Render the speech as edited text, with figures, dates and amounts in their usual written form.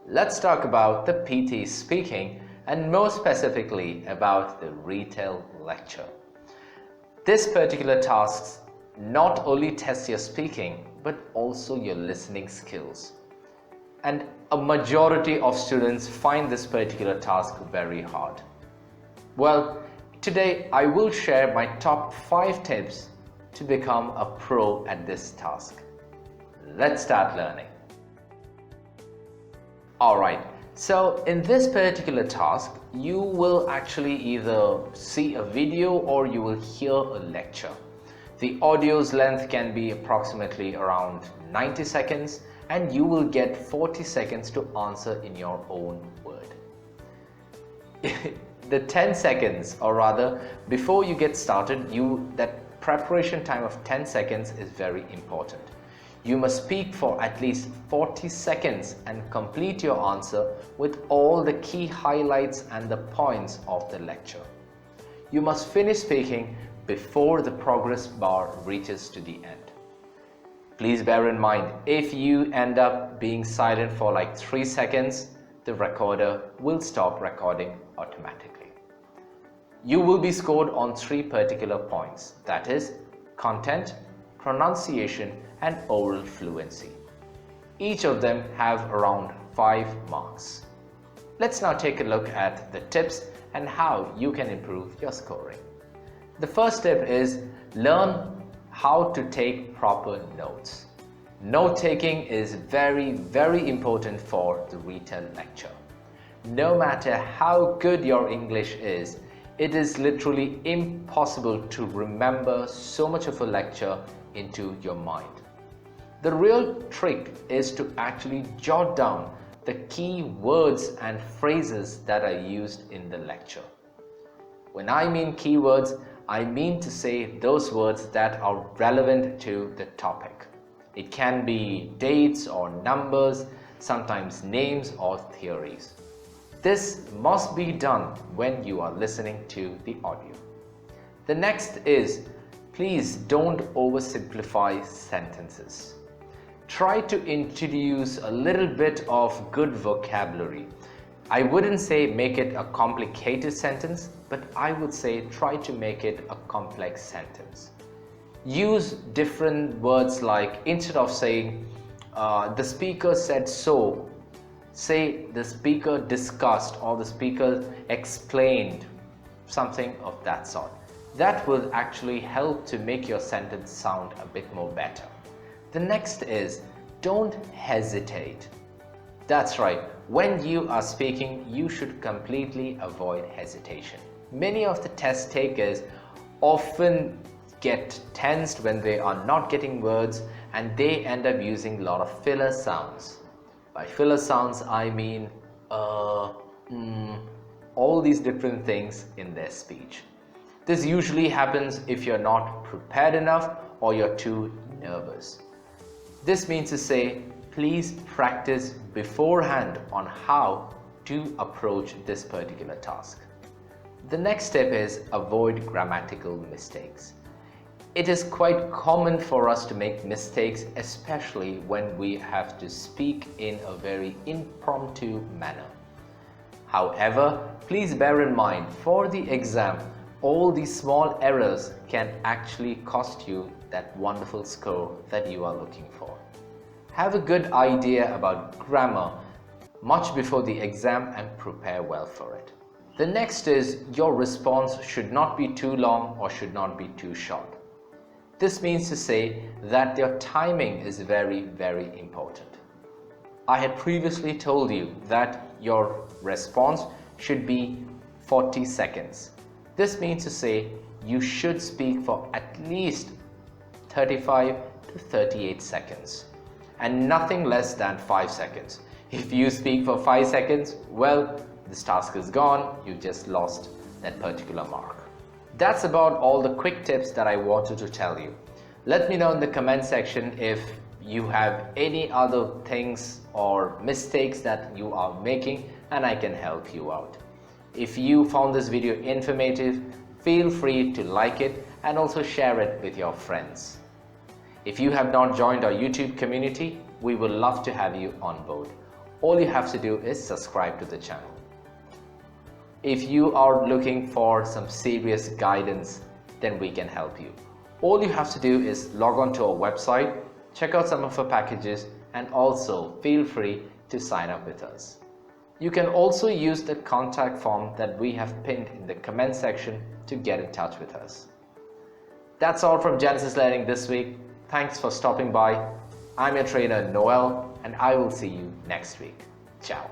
let's talk about the PTE speaking and more specifically about the Retell lecture. This particular task not only tests your speaking but also your listening skills. And a majority of students find this particular task very hard. Well, today I will share my top 5 tips to become a pro at this task. Let's start learning. Alright, so in this particular task, you will actually either see a video or you will hear a lecture. The audio's length can be approximately around 90 seconds and you will get 40 seconds to answer in your own word. The 10 seconds, or rather before you get started, that preparation time of 10 seconds is very important. You must speak for at least 40 seconds and complete your answer with all the key highlights and the points of the lecture. You must finish speaking before the progress bar reaches to the end. Please bear in mind, if you end up being silent for like 3 seconds, the recorder will stop recording automatically. You will be scored on 3 particular points, that is, content, pronunciation, and oral fluency. Each of them have around 5 marks. Let's now take a look at the tips and how you can improve your scoring. The first tip is learn how to take proper notes. Note-taking is very important for the Retell lecture. No matter how good your English is, it is literally impossible to remember so much of a lecture into your mind. The real trick is to actually jot down the key words and phrases that are used in the lecture. When I mean keywords, I mean to say those words that are relevant to the topic. It can be dates or numbers, sometimes names or theories. This must be done when you are listening to the audio. The next is, please don't oversimplify sentences. Try to introduce a little bit of good vocabulary. I wouldn't say make it a complicated sentence, but I would say try to make it a complex sentence. Use different words, like instead of saying the speaker said so, say the speaker discussed or the speaker explained, something of that sort. That will actually help to make your sentence sound a bit more better. The next is, don't hesitate. That's right, when you are speaking, you should completely avoid hesitation. Many of the test takers often get tensed when they are not getting words and they end up using a lot of filler sounds. By filler sounds, I mean all these different things in their speech. This usually happens if you're not prepared enough or you're too nervous. This means to say, please practice beforehand on how to approach this particular task. The next step is avoid grammatical mistakes. It is quite common for us to make mistakes, especially when we have to speak in a very impromptu manner. However, please bear in mind, for the exam, all these small errors can actually cost you that wonderful score that you are looking for. Have a good idea about grammar much before the exam and prepare well for it. The next is, your response should not be too long or should not be too short. This means to say that your timing is very important. I had previously told you that your response should be 40 seconds. This means to say you should speak for at least 35 to 38 seconds and nothing less than 5 seconds. If you speak for 5 seconds, well, this task is gone, you just lost that particular mark. That's about all the quick tips that I wanted to tell you. Let me know in the comment section if you have any other things or mistakes that you are making and I can help you out. If you found this video informative, feel free to like it and also share it with your friends. If you have not joined our YouTube community, we would love to have you on board. All you have to do is subscribe to the channel. If you are looking for some serious guidance, then we can help you. All you have to do is log on to our website, check out some of our packages, and also feel free to sign up with us. You can also use the contact form that we have pinned in the comment section to get in touch with us. That's all from Genesis Learning this week. Thanks for stopping by. I'm your trainer Noel, and I will see you next week. Ciao.